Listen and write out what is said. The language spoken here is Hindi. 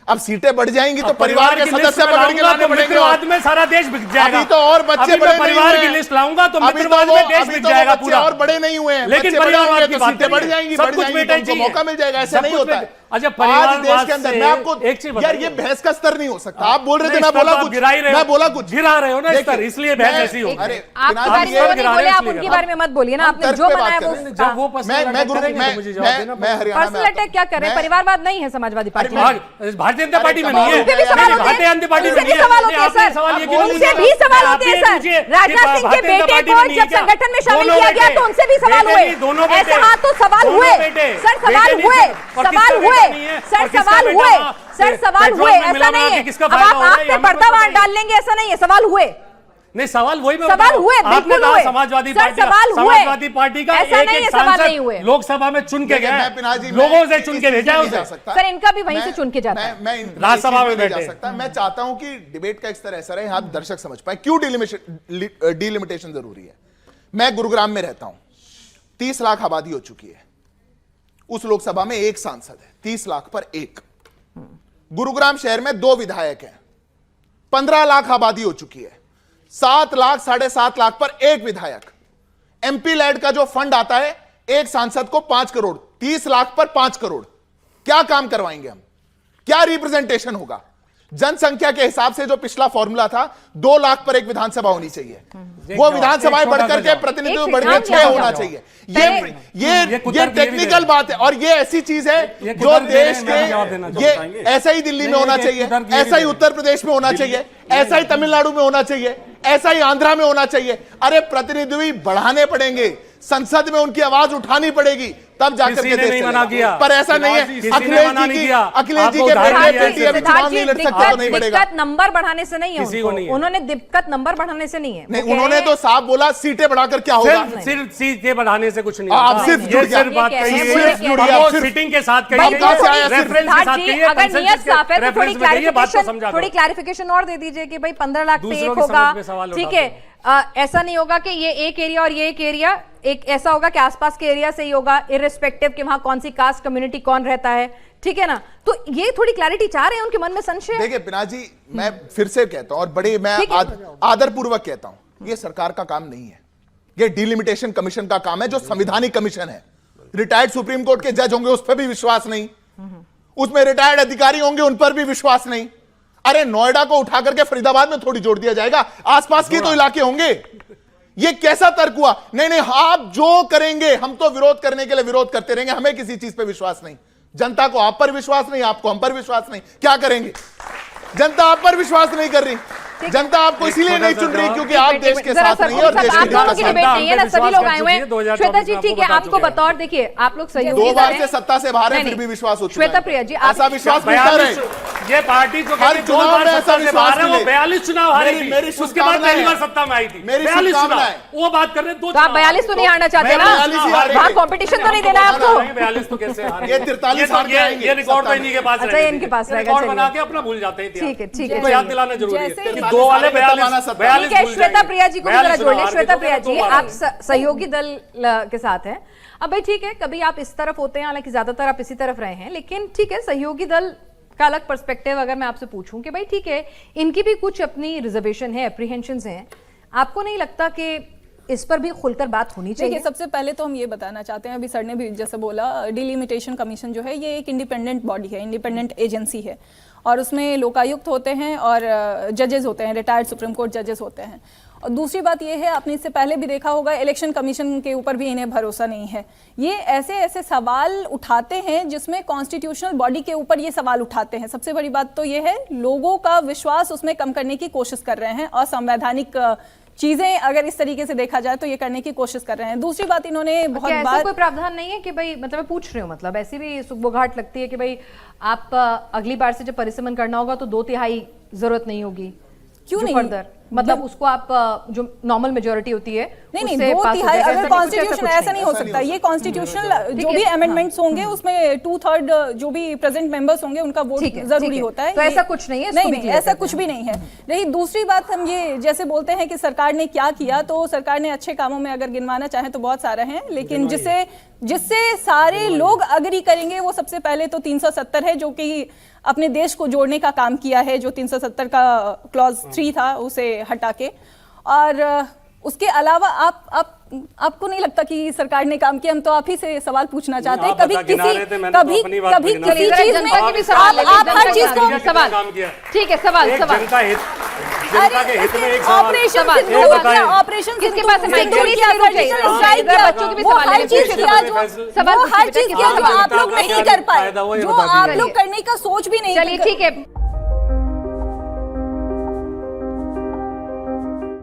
अब सीटें बढ़ जाएंगी तो परिवार के सदस्य पकड़ के लाने पड़ेंगे। मित्रवाद में सारा देश बिक जाएगा। अभी तो और बच्चे बड़े परिवार की लिस्ट लाऊंगा तो मित्रवाद में देश बिक जाएगा पूरा। और बड़े नहीं हुए हैं, लेकिन परिवारवाद की बात बढ़ जाएंगी, सब कुछ बेटा तो मौका मिल जाएगा। ऐसा नहीं होता है। अच्छा, आज देश के अंदर मैं आपको एक चीज यार, ये बहस का स्तर नहीं हो सकता। आप बोल रहे थे, मैं बोला कुछ, गिरा रहे हो ना स्तर, इसलिए बहस ऐसी हो। अरे आप उनके बारे में मत बोलिए ना, आपने जो बनाया वो पर्सनल अटैक क्या कर रहे हैं? परिवारवाद नहीं है समाजवादी पार्टी, भारतीय जनता पार्टी में नहीं है, भारतीय जनता पार्टी में नहीं है। सवाल होते हैं सर, उनसे भी सवाल होते हैं सर। राजनाथ सिंह के बेटे को जब संगठन में शामिल किया गया तो उनसे भी सवाल हुए। ऐसे हाँ तो सवाल हुए सर, सवाल हुए, सवाल हुए सर, सवाल हुए सर, सवाल हुए। ऐसा नहीं है अब आप आंख पे पर्दा डाल लेंगे, ऐसा नहीं है। सवाल हुए नहीं, सवाल वही सवाल हुए, आपने कहा समाजवादी पार्टी का एक सांसद लोकसभा में चुन के गया, लोगों से चुन के भेजा उसे। सर इनका भी वहीं से चुन के जाता है। मैं राज्यसभा में बैठ सकता। मैं चाहता हूं कि डिबेट का एक स्तर ऐसा रहे, आप दर्शक समझ पाए क्यों डिलिमिटेशन जरूरी है। मैं गुरुग्राम में रहता हूं, 30 लाख आबादी हो चुकी है। उस लोकसभा में एक सांसद है, 30 लाख पर एक। गुरुग्राम शहर में 2 विधायक हैं, 15 लाख आबादी हो चुकी है। 7 लाख 7.5 लाख पर एक विधायक। एमपी लैड का जो फंड आता है एक सांसद को 5 करोड़, 30 लाख पर 5 करोड़। क्या काम करवाएंगे हम? क्या रिप्रेजेंटेशन होगा? जनसंख्या के हिसाब से जो पिछला फॉर्मूला था, 2 लाख पर एक विधानसभा होनी चाहिए। वो विधानसभाएं बढ़कर के प्रतिनिधित्व बढ़कर 6 होना चाहिए। ये टेक्निकल बात है और ये ऐसी चीज है जो देश के, ये ऐसा ही दिल्ली में होना चाहिए, ऐसा ही उत्तर प्रदेश में होना चाहिए, ऐसा ही तमिलनाडु में होना चाहिए, ऐसा ही आंध्रा में होना चाहिए। अरे प्रतिनिधित्व बढ़ाने पड़ेंगे, संसद में उनकी आवाज उठानी पड़ेगी, तब जाकर के देश चलेगा। पर ऐसा नहीं है। अखिलेश जी के बेटे अभी चुनाव नहीं लड़ सकते तो नहीं बढ़ेगा। दिक्कत नंबर बढ़ाने से नहीं है, उन्होंने दिक्कत नंबर बढ़ाने से नहीं है। नहीं, उन्होंने तो साफ बोला सीटें बढ़ाकर क्या होगा। सिर्फ सीटें बढ़ाने से कुछ नहीं। आप सिर्फ बात कहिए, सीटिंग के साथ अगर नियत साफ है तो थोड़ी क्लैरिफिकेशन और दे दीजिए कि भाई 15 लाख पे एक होगा, ठीक है। ऐसा नहीं होगा कि ये एक एरिया और ये एक एरिया, एक ऐसा होगा कि आसपास के एरिया से ही होगा, इर्रिस्पेक्टिव कि वहां कौन सी कास्ट कम्युनिटी कौन रहता है, ठीक है ना। तो ये थोड़ी क्लैरिटी चाह रहे हैं, उनके मन में संशय। देखिए पिनाक जी, मैं फिर से कहता हूं और बड़े मैं आदरपूर्वक कहता हूं, ये सरकार का काम नहीं है, ये डिलिमिटेशन कमीशन का काम है, जो संवैधानिक कमीशन है। रिटायर्ड सुप्रीम कोर्ट के जज होंगे, उस पर भी विश्वास नहीं, उसमें रिटायर्ड अधिकारी होंगे, उन पर भी विश्वास नहीं। अरे नोएडा को उठा करके फरीदाबाद में थोड़ी जोड़ दिया जाएगा, आसपास के तो इलाके होंगे। ये कैसा तर्क हुआ? नहीं नहीं, आप जो करेंगे हम तो विरोध करने के लिए विरोध करते रहेंगे, हमें किसी चीज पे विश्वास नहीं। जनता को आप पर विश्वास नहीं, आपको हम पर विश्वास नहीं, क्या करेंगे? जनता आप पर विश्वास नहीं कर रही, जनता आपको इसीलिए नहीं चुन रही क्योंकि आप देश के साथ नहीं और देश के साथ नहीं है ना। सभी लोग आए हुए हैं। श्वेता जी ठीक है, आपको बतौर देखिए आप लोग सहयोगी 2 बार से सत्ता से बाहर है, फिर भी विश्वास हो चुका है। श्वेता प्रिया जी, ऐसा विश्वास मिलता रहे। ये पार्टी जो हर चुनाव में ऐसा विश्वास है, वो 42 चुनाव हारी थी, उसके बाद पहली बार सत्ता में आई थी। 42 चुनाव, वो बात कर रहे हैं। तो आप 42 तो नहीं हारना चाहते ना, वहाँ कंपटीशन तो नहीं देना है आपको। 42 तो कैसे हारे? ये 43 हार जाएंगे। ये रिकॉर्ड तो इन्हीं के पास है, इनके पास रहेगा। रिकॉर्ड बना के अपना भूल जाते हैं। ठीक है ठीक है, याद दिलाना जरूरी है कि 2 वाले 42 श्वेता प्रिया जी को जरा जोड़ लें। श्वेता प्रिया जी, आप सहयोगी दल के साथ हैं। अब भाई ठीक है, कभी आप इस तरफ होते हैं, हालांकि ज्यादातर आप इसी तरफ रहे हैं, लेकिन ठीक है, सहयोगी दल का अलग पर्सपेक्टिव अगर मैं आपसे पूछूं कि भाई ठीक है, इनकी भी कुछ अपनी रिजर्वेशन है, एप्रीहेंशंस हैं, आपको नहीं लगता कि इस पर भी खुलकर बात होनी चाहिए? सबसे पहले तो हम ये बताना चाहते हैं, अभी सर ने भी जैसे बोला, डिलिमिटेशन कमीशन जो है ये एक इंडिपेंडेंट बॉडी है, इंडिपेंडेंट एजेंसी है, और उसमें लोकायुक्त होते हैं और जजेस होते हैं, रिटायर्ड सुप्रीम कोर्ट जजेस होते हैं। और दूसरी बात ये है, आपने इससे पहले भी देखा होगा, इलेक्शन कमीशन के ऊपर भी इन्हें भरोसा नहीं है। ये ऐसे ऐसे सवाल उठाते हैं जिसमें कॉन्स्टिट्यूशनल बॉडी के ऊपर ये सवाल उठाते हैं। सबसे बड़ी बात तो ये है, लोगों का विश्वास उसमें कम करने की कोशिश कर रहे हैं, और संवैधानिक चीजें अगर इस तरीके से देखा जाए तो ये करने की कोशिश कर रहे हैं। दूसरी बात, इन्होंने बहुत बार कोई प्रावधान नहीं है कि भाई, मतलब मैं पूछ रही हूँ, मतलब ऐसी भी सुगबुगाहट लगती है कि भाई आप अगली बार से जब परिसमन करना होगा तो 2/3 जरूरत नहीं होगी, क्यों नहीं? फर्दर मतलब उसको आप जो नॉर्मल मेजोरिटी होती है, नहीं 2/3 अगर कॉन्स्टिट्यूशन ऐसा नहीं हो सकता। ये कॉन्स्टिट्यूशनल जो भी अमेंडमेंट्स होंगे उसमें 2/3 जो भी प्रेजेंट मेंबर्स होंगे उनका वोट जरूरी होता है। तो ऐसा कुछ नहीं है, नहीं ऐसा कुछ भी नहीं है। रही दूसरी बात, हम ये जैसे बोलते हैं कि सरकार ने क्या किया, तो सरकार ने अच्छे कामों में अगर गिनवाना चाहे तो बहुत सारे हैं, लेकिन जिससे सारे लोग अग्री करेंगे वो सबसे पहले तो 370 है, जो कि अपने देश को जोड़ने का काम किया है, जो 370 का क्लॉज 3 था उसे हटा के। और उसके अलावा आपको नहीं लगता कि सरकार ने काम किया? हम तो आप ही से सवाल पूछना चाहते हैं। कभी किसी चीज में आप हर चीज को सवाल, ठीक है, सवाल ऑपरेशन किसके पास है? हर चीज किया जो आप लोग नहीं कर पाए, जो आप लोग करने का सोच भी नहीं। चलिए ठीक है।